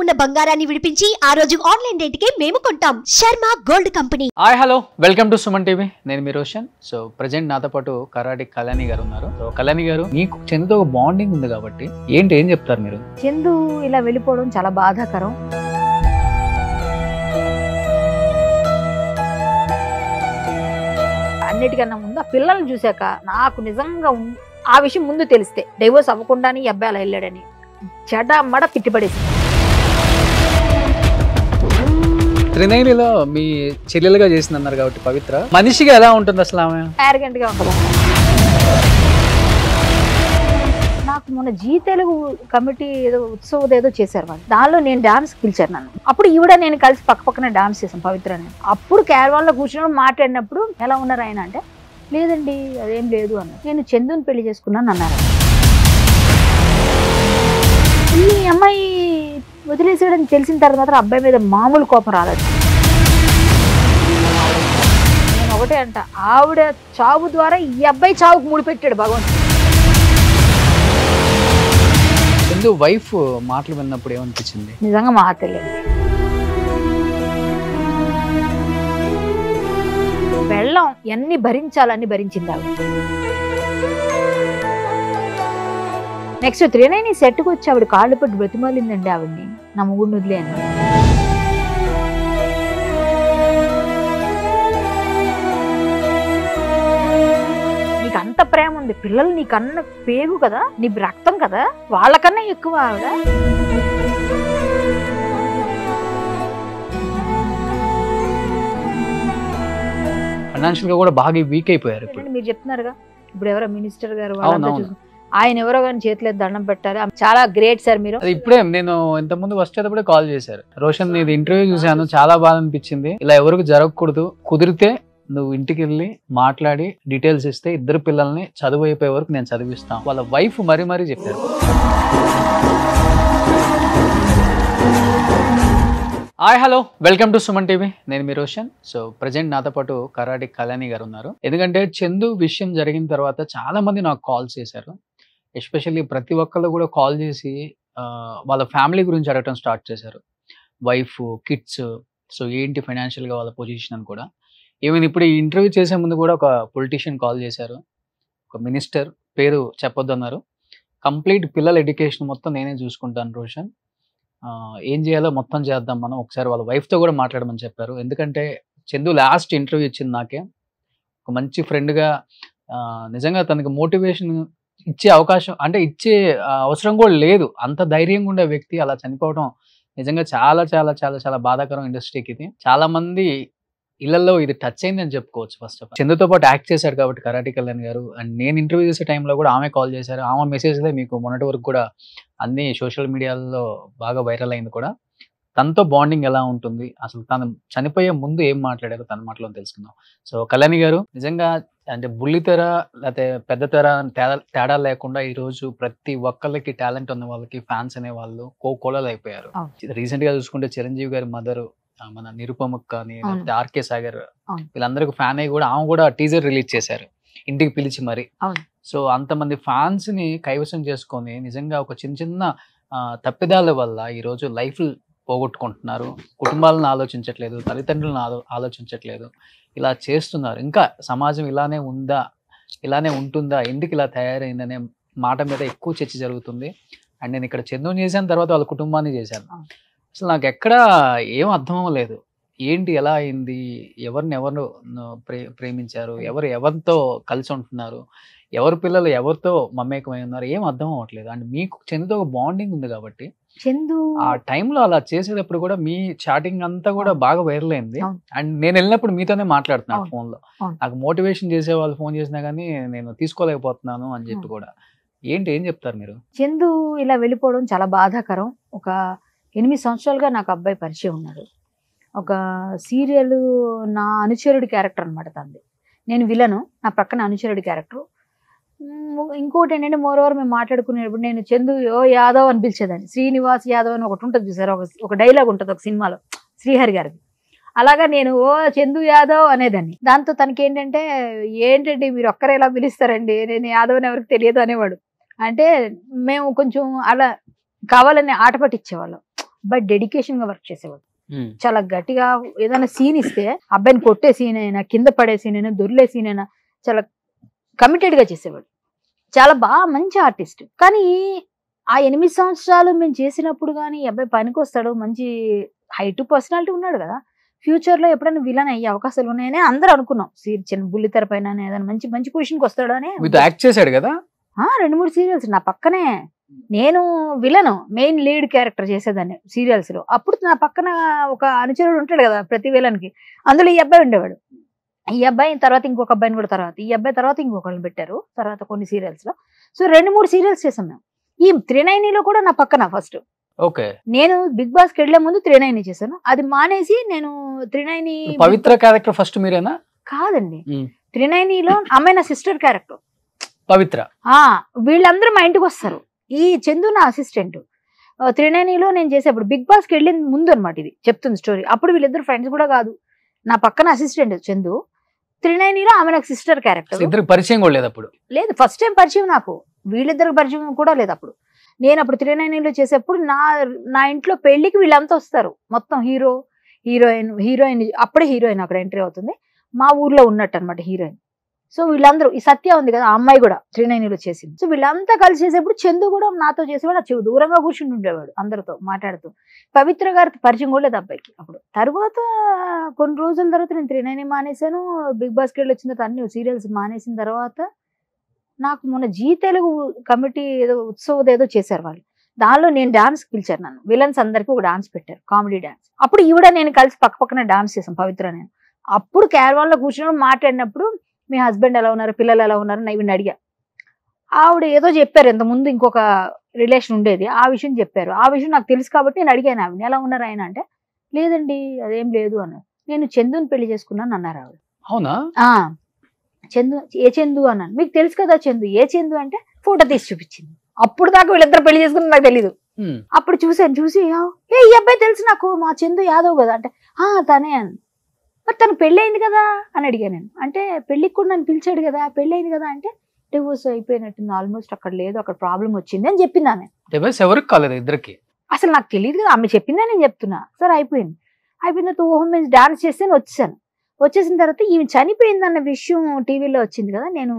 ఉన్న బంగారాన్ని విడిపించి ఆ రోజు ఆన్లైన్ రేటుకే మేము కొంటాం. Sharma gold company. Hi hello welcome to Suman TV. నేను మీ రోషన్. సో ప్రెజెంట్ నాతో పాటు కరాటి కళ్యాణి గారు ఉన్నారు. సో కళ్యాణి గారు, మీకు చందుతో ఒక బాండింగ్ ఉంది కాబట్టి ఏం చెప్తారు మీరు? చందు ఇలా వెళ్ళిపోవడం చాలా బాధాకరం. అన్నిటికన్నా ముందు ఆ పిల్లల్ని చూశాక నాకు నిజంగా ఆ విషయం ముందు తెలిస్తే డైవోర్స్ అవ్వకుండానే ఈ అబ్బాయి అలా వెళ్ళాడని చెడమడ తిట్టిపడేసి. త్రినైనిలో మీ చెల్లెలుగా చేసిందన్నారు కాబట్టి పవిత్ర మనిషిగా ఎలా ఉంటుంది అసలు? ఆమె యారగెంట్ గా ఉంటుంది. నాకు మొన్న జీ తెలుగు కమిటీ ఏదో ఉత్సవం ఏదో చేశారు వాళ్ళు, దానిలో నేను డాన్స్ పిలిచారు నన్ను. అప్పుడు ఈవిడ నేను కలిసి పక్కనే డాన్స్ చేశాను పవిత్ర. నేను అప్పుడు క్యారవాన్ లో కూర్చుని మాట్లాడినప్పుడు ఎలా ఉన్నారు ఆయన అంటే, లేదండి అదేం లేదు అన్న, నేను చందుని పెళ్లి చేసుకున్నాను అన్నారు. ఈ అమ్మాయి వదిలేసాడని తెలిసిన తర్వాత అబ్బాయి మీద మామూలు కోపం రాలేదు. నేను ఒకటే అంట, ఆవిడ చావు ద్వారా ఈ అబ్బాయి చావుకు ముడిపెట్టాడు భగవంతుడు. చందు వైఫ్ మాటలు విన్నప్పుడు ఏమనిపించింది? నిజంగా మా తెలియదు. వెళ్ళం ఎన్ని భరించాలని భరించింది ఆవిడ. నెక్స్ట్ త్రినైని సెట్కి వచ్చి ఆవిడ కాళ్ళు పట్టి బ్రతిమాలిందండి ఆవిడ్ని, నా మొగుడిని వదిలే అని. నీకు అంత ప్రేమ ఉంది, పిల్లలు నీకన్నా పేగు కదా, నీ రక్తం కదా, వాళ్ళకన్నా ఎక్కువ ఆవిడ. ఫైనాన్షియల్ గా కూడా బాగా వీక్ అయిపోయారు. ఇప్పుడు మీరు చెప్తున్నారుగా, ఇప్పుడు ఎవరో మినిస్టర్ గారు ఆయన ఎవరో కానీ చేతిలో దండం పెట్టారు. చాలా గ్రేట్ సార్ మీరు. ఇప్పుడే నేను ఇంత ముందు వచ్చేటప్పుడే కాల్ చేశారు, రోషన్ నీది ఇంటర్వ్యూ చూశాను, చాలా బాగా అనిపించింది, ఇలా ఎవరికి జరగకూడదు, కుదిరితే నువ్వు ఇంటికి వెళ్ళి మాట్లాడి డీటెయిల్స్ ఇస్తే ఇద్దరు పిల్లల్ని చదువు అయిపోయే వరకు నేను చదివిస్తాను. వాళ్ళ వైఫ్ మరీ చెప్పారు. Hi hello welcome to Suman TV. నేను మీ రోషన్. సో ప్రెజెంట్ నాతో పాటు కరాటి కళ్యాణి గారు ఉన్నారు. ఎందుకంటే చందు విషయం జరిగిన తర్వాత చాలా మంది నాకు కాల్స్ చేశారు. ఎస్పెషల్లీ ప్రతి ఒక్కళ్ళు కూడా కాల్ చేసి వాళ్ళ ఫ్యామిలీ గురించి అడగటం స్టార్ట్ చేశారు. వైఫ్, కిడ్స్, సో ఏంటి ఫైనాన్షియల్గా వాళ్ళ పొజిషన్ అని కూడా. ఈవెన్ ఇప్పుడు ఈ ఇంటర్వ్యూ చేసే ముందు కూడా ఒక పొలిటీషియన్ కాల్ చేశారు, ఒక మినిస్టర్, పేరు చెప్పొద్దు అన్నారు. కంప్లీట్ పిల్లల ఎడ్యుకేషన్ మొత్తం నేనే చూసుకుంటాను రోషన్, ఏం చేయాలో మొత్తం చేద్దాం మనం, ఒకసారి వాళ్ళ వైఫ్తో కూడా మాట్లాడమని చెప్పారు. ఎందుకంటే చందు లాస్ట్ ఇంటర్వ్యూ ఇచ్చింది నాకే, ఒక మంచి ఫ్రెండ్గా. నిజంగా తనకి మోటివేషన్ ఇచ్చే అవకాశం అంటే ఇచ్చే అవసరం కూడా లేదు, అంత ధైర్యంగా ఉండే వ్యక్తి అలా చనిపోవడం నిజంగా చాలా చాలా చాలా చాలా బాధాకరం ఇండస్ట్రీకి. ఇది చాలా మంది ఇళ్లలో ఇది టచ్ అయింది అని చెప్పుకోవచ్చు. ఫస్ట్ ఆఫ్ ఆల్ చందుతో పాటు యాక్ట్ చేశారు కాబట్టి కరాటి కళ్యాణ్ గారు. అండ్ నేను ఇంటర్వ్యూ చేసే టైంలో కూడా ఆమె కాల్ చేశారు. ఆమె మెసేజ్లే మీకు మొన్నటి వరకు కూడా అన్ని సోషల్ మీడియాలో బాగా వైరల్ అయింది కూడా. తనతో బాండింగ్ ఎలా ఉంటుంది, అసలు తను చనిపోయే ముందు ఏం మాట్లాడారో తన మాటలో తెలుసుకుందాం. సో కళ్యాణి గారు, నిజంగా అంటే బుల్లితెర లేకపోతే పెద్ద తెర తేడా లేకుండా ఈ రోజు ప్రతి ఒక్కళ్ళకి టాలెంట్ ఉన్న వాళ్ళకి ఫ్యాన్స్ అనే వాళ్ళు కోకోలలు అయిపోయారు. రీసెంట్ గా చూసుకుంటే చిరంజీవి గారి మదర్, మన నిరుపమక్ కానీ, లేకపోతే ఆర్కే సాగర్, వీళ్ళందరికీ ఫ్యాన్ అయ్యి కూడా ఆమె కూడా టీజర్ రిలీజ్ చేశారు ఇంటికి పిలిచి మరి. సో అంతమంది ఫ్యాన్స్ ని కైవసం చేసుకొని నిజంగా ఒక చిన్న తప్పిదాల వల్ల ఈరోజు లైఫ్ పోగొట్టుకుంటున్నారు. కుటుంబాలను ఆలోచించట్లేదు, తల్లిదండ్రులను ఆలోచించట్లేదు, ఇలా చేస్తున్నారు. ఇంకా సమాజం ఇలానే ఉందా, ఇలానే ఉంటుందా, ఎందుకు ఇలా తయారైందనే మాట మీద ఎక్కువ చర్చ జరుగుతుంది. అండ్ నేను ఇక్కడ చందుని చేశాను, తర్వాత వాళ్ళ కుటుంబాన్ని చేశాను. అసలు నాకు ఎక్కడ ఏం అర్థం అవ్వలేదు, ఏంటి ఎలా అయింది, ఎవరు ప్రేమించారు, ఎవరితో కలిసి ఉంటున్నారు, ఎవరి పిల్లలు ఎవరితో మమేకమై ఉన్నారు, ఏం అర్థం అవ్వట్లేదు. అండ్ మీకు చందుతో ఒక బాండింగ్ ఉంది కాబట్టి చందు ఆ టైంలో అలా చేసేటప్పుడు కూడా మీ చాటింగ్ అంతా కూడా బాగా వైరల్ అయింది. అండ్ నేను వెళ్ళినప్పుడు మీతోనే మాట్లాడుతున్నాను ఫోన్ లో. నాకు మోటివేషన్ చేసే వాళ్ళు ఫోన్ చేసినా కానీ నేను తీసుకోలేకపోతున్నాను అని చెప్పి కూడా. ఏం చెప్తారు మీరు? చందు ఇలా వెళ్ళిపోవడం చాలా బాధాకరం. ఒక 8 సంవత్సరాలుగా నాకు అబ్బాయి పరిచయం ఉన్నాడు. ఒక సీరియల్ నా అనుచరుడి క్యారెక్టర్ అనమాట తంది. నేను విలను, నా పక్కన అనుచరుడి క్యారెక్టర్. ఇంకోటి ఏంటంటే మోరోవర్ మేము మాట్లాడుకునేటప్పుడు నేను చందు యాదవ్ అని పిలిచేదాన్ని. శ్రీనివాస్ యాదవ్ అని ఒకటి ఉంటుంది చూసారు, ఒక డైలాగ్ ఉంటుంది ఒక సినిమాలో శ్రీహరి గారిది. అలాగా నేను చందు యాదవ్ అనేదాన్ని. దాంతో తనకి ఏంటంటే మీరు ఒక్కరే ఎలా పిలుస్తారండి, నేను యాదవ్ అని ఎవరికి తెలియదు అనేవాడు. అంటే మేము కొంచెం అలా కావాలని ఆట పట్టించేవాళ్ళం. అబ్బాయి డెడికేషన్ గా వర్క్ చేసేవాడు. చాలా గట్టిగా ఏదైనా సీన్ ఇస్తే అబ్బాయిని కొట్టే సీన్ అయినా, కింద పడే సీన్ అయినా, దొర్లే సీన్ అయినా చాలా కమిటెడ్ గా చేసేవాడు. చాలా బాగా మంచి ఆర్టిస్ట్. కానీ ఆ 8 సంవత్సరాలు మేము చేసినప్పుడు కానీ అబ్బాయి పనికి వస్తాడు, మంచి హైట్ పర్సనాలిటీ ఉన్నాడు కదా, ఫ్యూచర్ లో ఎప్పుడైనా విలన్ అయ్యే అవకాశాలు ఉన్నాయని అందరూ అనుకున్నాం. చిన్న బుల్లితెర పైన ఏదైనా మంచి మంచి పొజిషన్కి వస్తాడు అని. యాక్ట్ చేశాడు కదా 2-3 సీరియల్స్ నా పక్కనే. నేను విలను మెయిన్ లీడ్ క్యారెక్టర్ చేసేదాన్ని సీరియల్స్ లో. అప్పుడు నా పక్కన ఒక అనుచరుడు ఉంటాడు కదా ప్రతి విలన్కి, అందులో ఈ అబ్బాయి ఉండేవాడు. ఈ అబ్బాయి తర్వాత ఇంకొక అబ్బాయిని కూడా, తర్వాత ఈ అబ్బాయి తర్వాత ఇంకొకరిని పెట్టారు తర్వాత కొన్ని సీరియల్స్ లో. సో 2-3 సీరియల్స్ చేసాం మేము. ఈ త్రినైనిలో కూడా నా పక్కన ఫస్ట్. ఓకే, నేను బిగ్ బాస్ కి వెళ్లే ముందు త్రినైని చేశాను. అది మానేసి నేను త్రినైని పవిత్ర క్యారెక్టర్ ఫస్ట్ మీరేనా? కాదండి, త్రినైనిలో అమ్మాయి నా సిస్టర్ క్యారెక్టర్ పవిత్ర. వీళ్ళందరూ మా ఇంటికి వస్తారు. ఈ చందు నా అసిస్టెంట్. త్రినైనిలో నేను చేసేప్పుడు బిగ్ బాస్ కి వెళ్ళిన ముందు అనమాట ఇది చెప్తుంది స్టోరీ. అప్పుడు వీళ్ళిద్దరు ఫ్రెండ్స్ కూడా కాదు, నా పక్కన అసిస్టెంట్ చందు. త్రినైనిలో ఆమె నాకు సిస్టర్ క్యారెక్టర్. ఇద్దరు పరిచయం కూడా లేదు అప్పుడు? లేదు, ఫస్ట్ టైం పరిచయం నాకు. వీళ్ళిద్దరికి పరిచయం కూడా లేదు అప్పుడు. నేను అప్పుడు త్రినైనిలో చేసేప్పుడు నా ఇంట్లో పెళ్లికి వీళ్ళంతా వస్తారు. మొత్తం హీరో, హీరోయిన్ అప్పుడే హీరోయిన్ అక్కడ ఎంట్రీ అవుతుంది. మా ఊర్లో ఉన్నట్టు అనమాట హీరోయిన్. సో వీళ్ళందరూ, ఈ సత్య ఉంది కదా ఆ అమ్మాయి కూడా త్రినైనిలో చేసింది. సో వీళ్ళంతా కలిసి చేసేప్పుడు చందు కూడా నాతో చేసేవాడు. దూరంగా కూర్చుని ఉండేవాడు అందరితో మాట్లాడుతూ. పవిత్ర గారికి పరిచయం కూడా లేదు అబ్బాయికి అప్పుడు. తర్వాత కొన్ని రోజుల తర్వాత నేను త్రినైని మానేశాను. బిగ్ బాస్కి వెళ్ళి వచ్చిన తర్వాత అన్ని సీరియల్స్ మానేసిన తర్వాత నాకు మొన్న జీ తెలుగు కమిటీ ఏదో ఉత్సవం ఏదో చేశారు వాళ్ళు. దానిలో నేను డాన్స్ పిలిచారు నన్ను. విలన్స్ అందరికీ ఒక డాన్స్ పెట్టారు, కామెడీ డాన్స్. అప్పుడు ఈవిడ నేను కలిసి పక్కనే డాన్స్ చేసాం పవిత్ర నేను. అప్పుడు క్యారవాన్లో కూర్చుని మాట్లాడినప్పుడు మీ హస్బెండ్ ఎలా ఉన్నారు, పిల్లలు ఎలా ఉన్నారు ఇవన్నీ అడిగా. ఆవిడ ఏదో చెప్పారు, ఇంతకుముందు ఇంకొక రిలేషన్ ఉండేది ఆ విషయం చెప్పారు. ఆ విషయం నాకు తెలుసు కాబట్టి నేను అడిగాను ఆవిడని, ఎలా ఉన్నారు ఆయన అంటే, లేదండి అదేం లేదు అన్నారు. నేను చందుని పెళ్లి చేసుకున్నాను అన్నారు ఆవిడ. అవునా? చందు, ఏ చందు అన్నాను. మీకు తెలుసు కదా చందు, ఏ చందు అంటే ఫోటో తీసి చూపించింది. అప్పుడు దాకా వీళ్ళిద్దరు పెళ్లి చేసుకుని నాకు తెలీదు. అప్పుడు చూసి ఈ అబ్బాయి తెలుసు నాకు, మా చందు యాదవ్ కదా అంటే, తనే అని. మరి తను పెళ్ళయింది కదా అని అడిగాను నేను. అంటే పెళ్ళికి కూడా నన్ను పిలిచాడు కదా, పెళ్ళయింది కదా అంటే, డివోర్స్ అయిపోయినట్టుంది ఆల్మోస్ట్, అక్కడ లేదు, అక్కడ ప్రాబ్లం వచ్చింది అని చెప్పింది ఆమె. ఎవరికి కాలేదు ఇద్దరికి? అసలు నాకు తెలియదు కదా, ఆమె చెప్పిందే నేను చెప్తున్నా. సరే అయిపోయిన తర్వాత మేము డాన్స్ చేస్తే వచ్చేసాను. వచ్చేసిన తర్వాత ఈమె చనిపోయిందన్న విషయం టీవీలో వచ్చింది కదా, నేను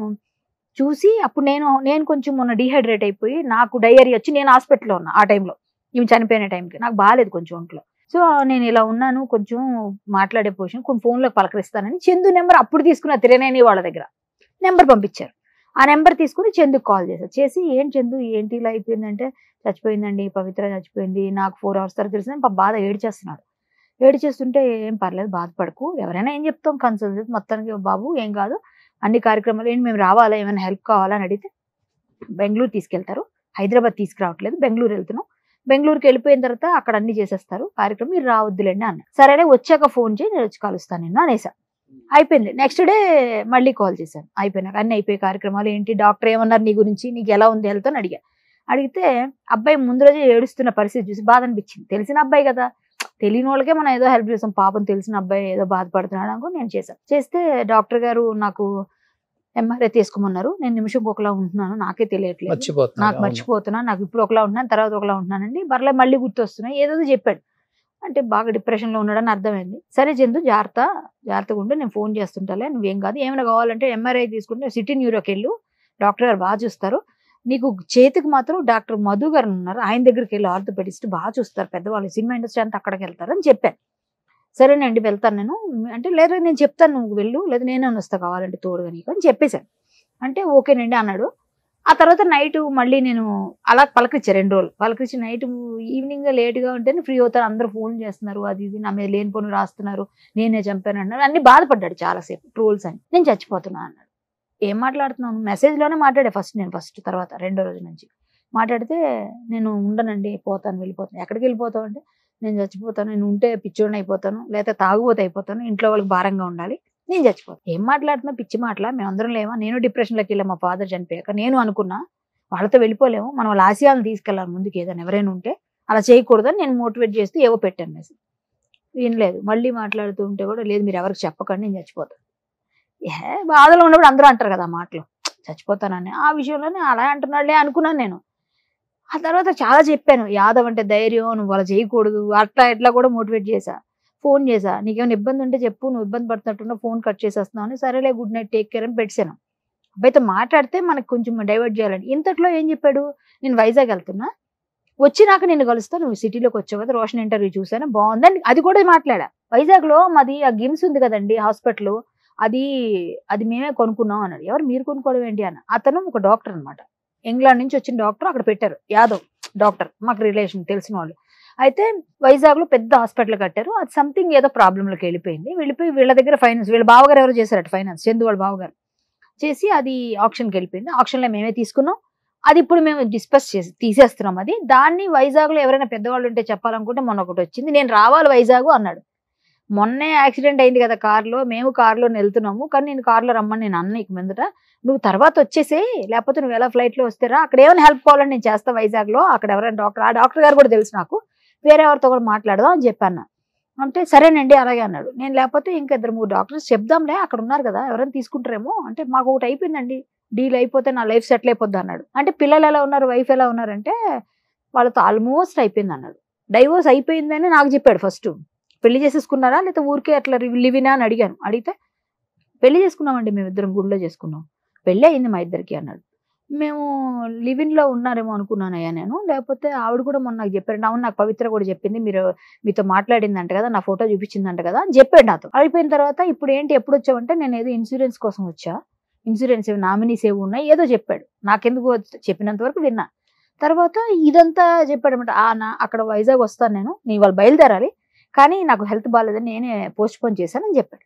చూసి అప్పుడు నేను కొంచెం మొన్న డీహైడ్రేట్ అయిపోయి నాకు డయేరియా వచ్చి నేను హాస్పిటల్లో ఉన్నా ఆ టైంలో. ఈమె చనిపోయిన టైంకి నాకు బాగాలేదు కొంచెం ఒంట్లో. సో నేను ఇలా ఉన్నాను, కొంచెం మాట్లాడే పొజిషన్, కొన్ని ఫోన్లోకి పలకరిస్తానని చందు నెంబర్ అప్పుడు తీసుకున్న త్రినైని వాళ్ళ దగ్గర నెంబర్ పంపించారు. ఆ నెంబర్ తీసుకుని చందుకు కాల్ చేశారు. చేసి ఏం చందు ఏంటి ఇలా అయిపోయిందంటే, చచ్చిపోయిందండి పవిత్ర చచ్చిపోయింది, నాకు 4 hours తర్వాత తెలిసిందని బాధ ఏడ్చేస్తున్నాడు. ఏడ్చేస్తుంటే ఏం పర్లేదు బాధపడకు, ఎవరైనా ఏం చెప్తాం కన్సల్ట్, మొత్తానికి బాబు ఏం కాదు, అన్ని కార్యక్రమాలు ఏంటి మేము రావాలా, ఏమైనా హెల్ప్ కావాలా అని అడిగితే బెంగళూరు తీసుకెళ్తారు, హైదరాబాద్ తీసుకురావట్లేదు, బెంగళూరు వెళ్తున్నాం, బెంగళూరుకి వెళ్ళిపోయిన తర్వాత అక్కడ అన్ని చేసేస్తారు కార్యక్రమం, మీరు రావద్దులేండి అన్న. సరేనే వచ్చాక ఫోన్ చేయి, నేను వచ్చి కలుస్తాను నిన్ను అనేసా. అయిపోయింది. నెక్స్ట్ డే మళ్ళీ కాల్ చేశాను. అయిపోయినాక అన్ని అయిపోయి కార్యక్రమాలు ఏంటి, డాక్టర్ ఏమన్నారు నీ గురించి, నీకు ఎలా ఉంది హెల్త్ అని అడిగితే అబ్బాయి ముందు రోజే ఏడుస్తున్న పరిస్థితి చూసి బాధ అనిపించింది. తెలిసిన అబ్బాయి కదా, తెలియని వాళ్ళకే మనం ఏదో హెల్ప్ చేస్తాం, పాపం తెలిసిన అబ్బాయి ఏదో బాధపడుతున్నాడు అనుకో నేను చేశాను. చేస్తే డాక్టర్ గారు నాకు ఎంఆర్ఐ తీసుకోమన్నారు. నేను నిమిషంకి ఒకలా ఉంటున్నాను, నాకే తెలియట్లేదు, నాకు మర్చిపోతున్నాను, నాకు ఇప్పుడు ఒకలా ఉంటున్నాను, తర్వాత ఒకలా ఉంటున్నానండి, బర్లే మళ్ళీ గుర్తొస్తున్నాయి ఏదో చెప్పాడు. అంటే బాగా డిప్రెషన్లో ఉన్నాడని అర్థమైంది. సరే చందు జాగ్రత్తగా ఉంటే నేను ఫోన్ చేస్తుంటాలే, నువ్వేం కాదు, ఏమైనా కావాలంటే ఎంఆర్ఐ తీసుకుంటే సిటీ న్యూరోకి వెళ్ళు, డాక్టర్ గారు బాగా చూస్తారు, నీకు చేతికి మాత్రం డాక్టర్ మధు గారు ఉన్నారు, ఆయన దగ్గరికి వెళ్ళి, ఆర్థోపెడిస్ట్ బాగా చూస్తారు, పెద్దవాళ్ళు, సినిమా ఇండస్ట్రీ అంతా అక్కడికి వెళ్తారు అని చెప్పాను. సరేనండి వెళ్తాను నేను అంటే, లేదా నేను చెప్తాను నువ్వు వెళ్ళు, లేదా నేనే వస్తా కావాలంటే తోడుగా నీకు అని చెప్పేశాను. అంటే ఓకేనండి అన్నాడు. ఆ తర్వాత నైట్ మళ్ళీ నేను అలా పలకరించాను 2 రోజులు. పలకరించి నైట్ ఈవినింగ్ లేట్గా ఉంటేనే ఫ్రీ అవుతారు, అందరూ ఫోన్ చేస్తున్నారు, అది ఇది నా మీద లేనిపోని రాస్తున్నారు, నేనే చంపాను అన్నారు, అన్ని బాధపడ్డాడు చాలాసేపు, ట్రోల్స్ అని. నేను చచ్చిపోతున్నా అన్నాడు. ఏం మాట్లాడుతున్నాను, మెసేజ్లోనే మాట్లాడే ఫస్ట్ తర్వాత 2వ రోజు నుంచి మాట్లాడితే, నేను ఉండనండి పోతాను, వెళ్ళిపోతాను. ఎక్కడికి వెళ్ళిపోతావు అంటే, నేను చచ్చిపోతాను, నేను ఉంటే పిచ్చోడిని అయిపోతాను, లేకపోతే తాగుబోతే అయిపోతాను, ఇంట్లో వాళ్ళకి భారంగా ఉండాలి, నేను చచ్చిపోతాను. ఏం మాట్లాడుతున్నా, పిచ్చి మాటలా, మేమందరం లేవా, నేను డిప్రెషన్లోకి వెళ్ళా మా ఫాదర్ చనిపోయాక, నేను అనుకున్నా వాళ్ళతో వెళ్ళిపోలేము, మనం వాళ్ళ ఆశయాలను తీసుకెళ్ళాలి ముందుకు, ఏదైనా ఎవరైనా ఉంటే అలా చేయకూడదని నేను మోటివేట్ చేస్తూ ఏవో పెట్టాను మెసేజ్. వినలేదు. మళ్ళీ మాట్లాడుతూ ఉంటే కూడా, లేదు మీరు ఎవరికి చెప్పకండి నేను చచ్చిపోతాను. బాధలో ఉన్నప్పుడు అందరూ అంటారు కదా మాటలు, చచ్చిపోతానని. ఆ విషయంలోనే అలా అంటున్నాడులే అనుకున్నాను నేను. ఆ తర్వాత చాలా చెప్పాను, యాదవ్ అంటే ధైర్యం, నువ్వు అలా చేయకూడదు, అట్లా ఇట్లా కూడా మోటివేట్ చేశా. ఫోన్ చేశా, నీకేమైనా ఇబ్బంది ఉంటే చెప్పు, నువ్వు ఇబ్బంది పడుతున్నట్టున్నా, ఫోన్ కట్ చేసేస్తున్నావు అని. సరేలే గుడ్ నైట్ టేక్ కేర్ అని పెట్టాను. అబ్బాయితో మాట్లాడితే మనకు కొంచెం డైవర్ట్ చేయాలని. ఇంతట్లో ఏం చెప్పాడు, నేను వైజాగ్ వెళ్తున్నా, వచ్చినాక నేను కలుస్తా, నువ్వు సిటీలోకి వచ్చావు కదా, రోషన్ ఇంటర్వ్యూ చూసాను బాగుందని అది కూడా మాట్లాడా. వైజాగ్లో మాది ఆ గిమ్స్ ఉంది కదండి హాస్పిటల్, అది మేమే కొనుక్కున్నాం అన్నాడు. ఎవరు మీరు కొనుక్కోవడం ఏంటి అన్న. అతను ఒక డాక్టర్ అనమాట, ఇంగ్లాండ్ నుంచి వచ్చిన డాక్టర్, అక్కడ పెట్టారు యాదవ్ డాక్టర్, మాకు రిలేషన్ తెలిసిన వాళ్ళు. అయితే వైజాగ్లో పెద్ద హాస్పిటల్ కట్టారు, అది సంథింగ్ ఏదో ప్రాబ్లంలోకి వెళ్ళిపోయి వీళ్ళ దగ్గర ఫైనాన్స్, వీళ్ళ బావగారు ఎవరు చేశారట ఫైనాన్స్, చందు వాళ్ళ బావగారు చేసి అది ఆప్షన్కి వెళ్ళిపోయింది. ఆప్షన్లో మేమే తీసుకున్నాం, అది ఇప్పుడు మేము డిస్కస్ చేసి తీసేస్తున్నాం. అది దాన్ని వైజాగ్లో ఎవరైనా పెద్దవాళ్ళు ఉంటే చెప్పాలనుకుంటే మొన్న ఒకటి వచ్చింది, నేను రావాలి వైజాగ్ అన్నాడు. మొన్నే యాక్సిడెంట్ అయింది కదా కార్లో, మేము కార్లో వెళ్తున్నాము, కానీ నేను కార్లో రమ్మని నేను అన్న, ఇక మీదట నువ్వు తర్వాత వచ్చేసే, లేకపోతే నువ్వు ఎలా ఫ్లైట్లో వస్తారా, అక్కడ ఏమైనా హెల్ప్ కావాలని నేను చేస్తా వైజాగ్లో, అక్కడ ఎవరైనా డాక్టర్, ఆ డాక్టర్ గారు కూడా తెలుసు నాకు, వేరే ఎవరితో కూడా మాట్లాడదాం అని చెప్పాను. అంటే సరేనండి అలాగే అన్నాడు. నేను లేకపోతే ఇంకా 2-3 డాక్టర్స్ చెప్దాంలే, అక్కడ ఉన్నారు కదా ఎవరైనా తీసుకుంటారేమో అంటే, మాకు ఒకటి అయిపోయిందండి డీల్, అయిపోతే నా లైఫ్ సెటిల్ అయిపోద్ది అన్నాడు. అంటే పిల్లలు ఎలా ఉన్నారు, వైఫ్ ఎలా ఉన్నారంటే వాళ్ళతో ఆల్మోస్ట్ అయిపోయింది అన్నాడు. డైవోర్స్ అయిపోయిందని నాకు చెప్పాడు. ఫస్ట్ పెళ్లి చేసేసుకున్నారా లేకపోతే ఊరికే అట్లా లివినా అని అడిగాను. అడిగితే పెళ్లి చేసుకున్నామండి, మేము ఇద్దరం గుడిలో చేసుకున్నాం, పెళ్ళి అయింది మా ఇద్దరికి అన్నాడు. మేము లివిన్లో ఉన్నారేమో అనుకున్నానయ్యా నేను, లేకపోతే ఆవిడ కూడా మొన్న నాకు చెప్పారు. అవును, నాకు పవిత్ర కూడా చెప్పింది, మీతో మాట్లాడిందంట కదా, నా ఫోటో చూపించిందంట కదా అని చెప్పాడు నాతో. అయిపోయిన తర్వాత ఇప్పుడు ఏంటి ఎప్పుడు వచ్చావంటే, నేను ఏదో ఇన్సూరెన్స్ కోసం వచ్చా, ఇన్సూరెన్స్ ఏవి నామినీస్ ఏవి ఉన్నాయి ఏదో చెప్పాడు. నాకెందుకు చెప్పినంత వరకు విన్నా. తర్వాత ఇదంతా చెప్పాడు అనమాట. అక్కడ వైజాగ్ వస్తాను నేను వాళ్ళు బయలుదేరాలి, కానీ నాకు హెల్త్ బాగాలేదని నేనే పోస్ట్ పోన్ చేశానని చెప్పాడు.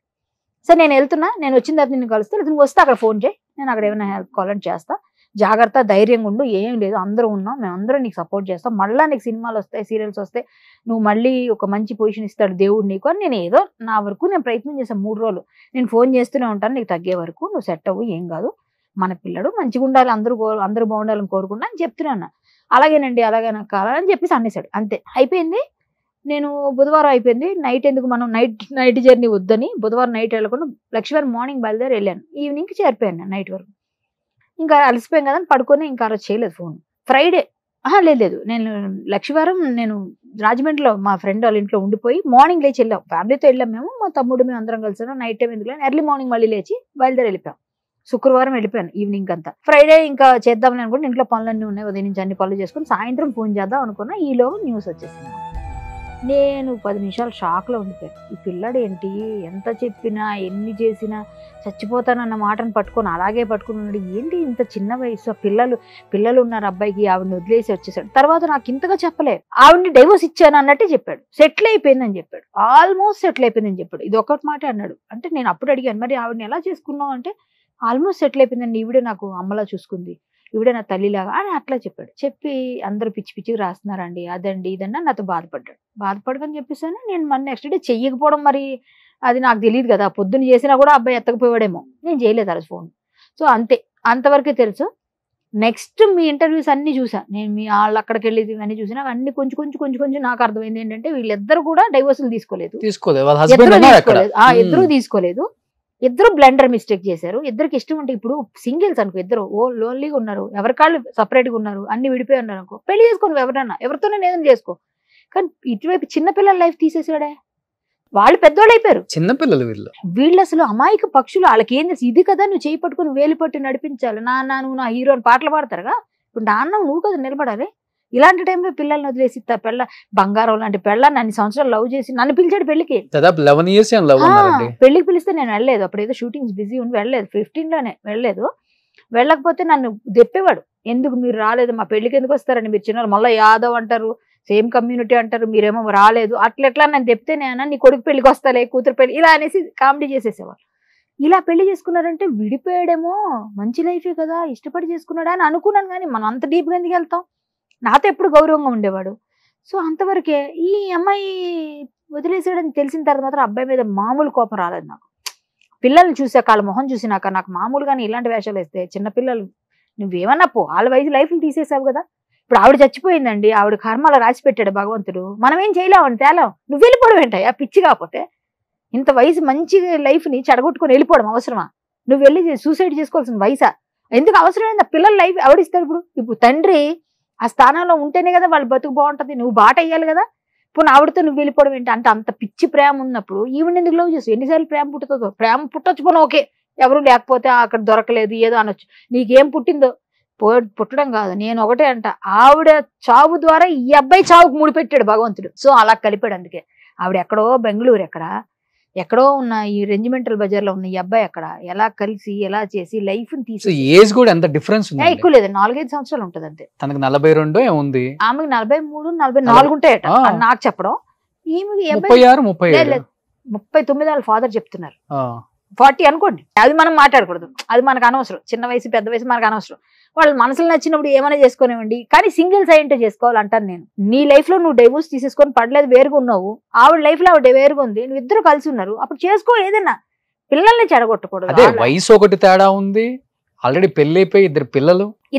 సరే నేను వెళ్తున్నా, నేను వచ్చిన తర్వాత నేను కలుస్తా, నువ్వు వస్తే అక్కడ ఫోన్ చేయి, నేను అక్కడ ఏమైనా హెల్ప్ కావాలని చేస్తా, జాగ్రత్త ధైర్యంగా ఉండు, ఏం లేదు అందరూ ఉన్నాం, మేమందరం నీకు సపోర్ట్ చేస్తాం, మళ్ళీ నీకు సినిమాలు వస్తాయి సీరియల్స్ వస్తాయి, నువ్వు మళ్ళీ ఒక మంచి పొజిషన్ ఇస్తాడు దేవుడు నీకు అని. నేను ఏదో నా వరకు నేను ప్రయత్నం చేశాను 3 రోజులు, నేను ఫోన్ చేస్తూనే ఉంటాను, నీకు తగ్గే వరకు నువ్వు సెట్ అవ్వు, ఏం కాదు, మన పిల్లడు మంచిగా ఉండాలి, అందరూ బాగుండాలని కోరుకున్నా అని చెప్తున్నాను. అలాగేనండి అలాగే నాకు కావాలని చెప్పేసి అనేసాడు. అంతే అయిపోయింది. నేను బుధవారం అయిపోయింది, నైట్ ఎందుకు మనం నైట్ జర్నీ వద్దని బుధవారం నైట్ వెళ్ళకుండా లక్ష్మీవారం మార్నింగ్ బయలుదేరి వెళ్ళాను, ఈవినింగ్కి చేరిపోయాను నేను నైట్ వరకు. ఇంకా అలసిపోయాం కదా అని పడుకొని ఇంకా ఆ రోజు చేయలేదు ఫోన్. ఫ్రైడే లేదు, నేను లక్ష్మీవారం నేను రాజమండ్రిలో మా ఫ్రెండ్ వాళ్ళ ఇంట్లో ఉండిపోయి మార్నింగ్ లేచి వెళ్ళాం, ఫ్యామిలీతో వెళ్ళాం మేము, మా తమ్ముడు మేము అందరం కలిసాను. నైట్ టైం ఎందుకు ఎర్లీ మార్నింగ్ మళ్ళీ లేచి బయలుదేరి వెళ్ళిపోయాం. శుక్రవారం వెళ్ళిపోయాను ఈవినింగ్ అంతా. ఫ్రైడే ఇంకా చేద్దామని అనుకుంటే ఇంట్లో పనులన్నీ ఉన్నాయి, ఉదయం నుంచి అన్ని పనులు చేసుకుని సాయంత్రం ఫోన్ చేద్దాం అనుకున్నా, ఈలోగా న్యూస్ వచ్చేసింది. నేను 10 నిమిషాలు షాక్లో ఉండిపోయాను. ఈ పిల్లాడు ఏంటి, ఎంత చెప్పినా ఎన్ని చేసినా చచ్చిపోతానన్న మాటను పట్టుకొని అలాగే పట్టుకుని ఉన్నాడు, ఏంటి ఇంత చిన్న వయసు, పిల్లలు ఉన్నారు అబ్బాయికి, ఆవిడని వదిలేసి వచ్చేసాడు. తర్వాత నాకు ఇంతగా చెప్పలేదు, ఆవిడని డైవోర్స్ ఇచ్చాను అన్నట్టే చెప్పాడు, సెటిల్ అయిపోయిందని చెప్పాడు, ఆల్మోస్ట్ సెటిల్ అయిపోయిందని చెప్పాడు. ఇది ఒక్కటి మాట అన్నాడు. అంటే నేను అప్పుడు అడిగాను, మరి ఆవిడని ఎలా చేసుకున్నావు అంటే, ఆల్మోస్ట్ సెటిల్ అయిపోయిందండి, ఈవిడే నాకు అమ్మలా చూసుకుంది, ఈవిడే నా తల్లిలాగా అని అట్లా చెప్పాడు. చెప్పి అందరూ పిచ్చిగా రాస్తున్నారండి, అదండి ఇదన్నా నాతో బాధపడకని చెప్పేసాను. నేను మన నెక్స్ట్ డే చెయ్యకపోవడం మరి అది నాకు తెలియదు కదా, పొద్దున్న చేసినా కూడా అబ్బాయి ఎత్తకపోయాడేమో, నేను చేయలేదు ఆ రోజు ఫోన్. సో అంతవరకే తెలుసు. నెక్స్ట్ మీ ఇంటర్వ్యూస్ అన్ని చూసా నేను, మీ వాళ్ళు అక్కడికి వెళ్ళేది ఇవన్నీ చూసినా, అన్ని కొంచెం నాకు అర్థమైంది ఏంటంటే వీళ్ళిద్దరు కూడా డైవోర్సులు తీసుకోలేదు, ఇద్దరు తీసుకోలేదు, ఇద్దరు బ్లెండర్ మిస్టేక్ చేశారు. ఇద్దరికి ఇష్టం ఉంటే, ఇప్పుడు సింగిల్స్ అనుకో, ఇద్దరు లోన్లీగా ఉన్నారు, ఎవరికాళ్ళు సపరేట్గా ఉన్నారు, అన్ని విడిపోయి ఉన్నారు అనుకో, పెళ్లి చేసుకోను ఎవరన్నా, ఎవరితోనే ఏదైనా చేసుకో. కానీ ఇటువైపు చిన్నపిల్లల లైఫ్ తీసేసాడే, వాళ్ళు పెద్దోళ్ళు అయిపోయారు, చిన్నపిల్లలు వీళ్ళు అసలు అమాయక పక్షులు. వాళ్ళకి ఏం తెలుసు, ఇది కదా నువ్వు చేయి పట్టుకుని వేలు పట్టి నడిపించాలి, నాన్న నువ్వు నా హీరో అని పాటలు పాడతారుగా, ఇప్పుడు నాన్న నువ్వు కదా నిలబడాలి. ఇలాంటి టైంలో పిల్లల్ని వదిలేసి బంగారం లాంటి పెళ్ళాన్ని అన్ని సంవత్సరాలు లవ్ చేసి నన్ను పిలిచాడు పెళ్లికి. పెళ్లికి పిలిస్తే నేను వెళ్ళలేదు, అప్పుడు ఏదో షూటింగ్స్ బిజీ ఉండి వెళ్ళలేదు, 15లోనే వెళ్ళలేదు. వెళ్ళకపోతే నన్ను దెప్పేవాడు, ఎందుకు మీరు రాలేదు, మా పెళ్లికి ఎందుకు వస్తారండి మీరు చిన్న, మళ్ళీ యాదవ్ అంటారు, సేమ్ కమ్యూనిటీ అంటారు, మీరేమో రాలేదు, అట్లా నన్ను చెప్తే నేను నీ కొడుకు పెళ్లికి వస్తాలే, కూతురు పెళ్లి ఇలా అనేసి కామెడీ చేసేసేవాళ్ళు. ఇలా పెళ్లి చేసుకున్నారంటే విడిపోయాడేమో, మంచి లైఫే కదా ఇష్టపడి చేసుకున్నాడా అని అనుకున్నాను. కానీ మనం అంత డీప్గా ఎందుకు వెళ్తాం, నాతో ఎప్పుడు గౌరవంగా ఉండేవాడు. సో అంతవరకే. ఈ అమ్మాయి వదిలేసాడని తెలిసిన తర్వాత మాత్రం అబ్బాయి మీద మామూలు కోపం రాలేదు నాకు. పిల్లల్ని చూసాక, వాళ్ళ మొహం చూసినాక నాకు మామూలుగానే ఇలాంటి వేషాలు వేస్తే, చిన్నపిల్లలు నువ్వేమన్నా పో, వాళ్ళ వయసు లైఫ్ని తీసేసావు కదా. ఇప్పుడు ఆవిడ చచ్చిపోయిందండి, ఆవిడ కర్మలో రాసి పెట్టాడు భగవంతుడు, మనం ఏం చేయలేమండి, తేలాం. నువ్వు వెళ్ళిపోవడం ఏంటయ్యా పిచ్చి, కాకపోతే ఇంత వయసు మంచి లైఫ్ని చెడగొట్టుకొని వెళ్ళిపోవడం అవసరమా? నువ్వు వెళ్ళి సూసైడ్ చేసుకోవాల్సిన వయసా? ఎందుకు అవసరమైంది? పిల్లల లైఫ్ ఎవడిస్తాడు? ఇప్పుడు తండ్రి ఆ స్థానంలో ఉంటేనే కదా వాళ్ళు బతుకు బాగుంటది. నువ్వు బాట అయ్యాలి కదా. ఇప్పుడు ఆవిడతో నువ్వు వెళ్ళిపోవడం ఏంటి అంటే అంత పిచ్చి ప్రేమ ఉన్నప్పుడు ఈవిడ ఎందుకు లవ్ చేస్తావు? ఎన్నిసార్లు ప్రేమ పుట్టుతుందో. ప్రేమ పుట్టొచ్చు పోను, ఓకే, ఎవరు లేకపోతే అక్కడ దొరకలేదు ఏదో అనొచ్చు. నీకేం పుట్టిందో పుట్టడం కాదు. నేను ఒకటే అంట, ఆవిడ చావు ద్వారా ఈ అబ్బాయి చావుకు ముడిపెట్టాడు భగవంతుడు. సో అలా కలిపాడు. అందుకే ఆవిడ ఎక్కడో బెంగళూరు ఎక్కడో ఉన్న ఈ రెజిమెంటల్ బజార్ లో ఉన్న ఈ అబ్బాయి అక్కడ ఎలా కలిసి ఎలా చేసి లైఫ్ ని తీసి ఏజ్ కూడా ఎంత డిఫరెన్స్ ఉంది? ఎక్కువ లేదు, 4-5 సంవత్సరాలు ఉంటది అంతే. తనకు 42 ఏముంది, ఆమెకి 43-44 ఉంటాయట నాకు చెప్పడం. ఈమెకి 36-37 39 వాళ్ళ ఫాదర్ చెప్తున్నారు. 40 అనుకోండి. అది మనం మాట్లాడకూడదు, అది మనకు అనవసరం. చిన్న వయసు పెద్ద వయసు మనకు అనవసరం. వాళ్ళు మనసులు నచ్చినప్పుడు ఏమైనా చేసుకోనివ్వండి, కానీ సింగిల్ సైంటే చేసుకోవాలంటాను నేను. నీ లైఫ్ లో నువ్వు డైవోర్స్ తీసేసుకొని పడలేదు, వేరుగా ఉన్నావు. ఆవిడ లైఫ్ లో ఆవిడ వేరుగా ఉంది, నువ్వు ఇద్దరు కలిసి ఉన్నారు, అప్పుడు చేసుకో ఏదైనా. పిల్లల్ని చెడగొట్టకూడదు. అదే వయసు ఒకటి తేడా ఉంది, ఆల్రెడీ పెళ్లి అయిపోయి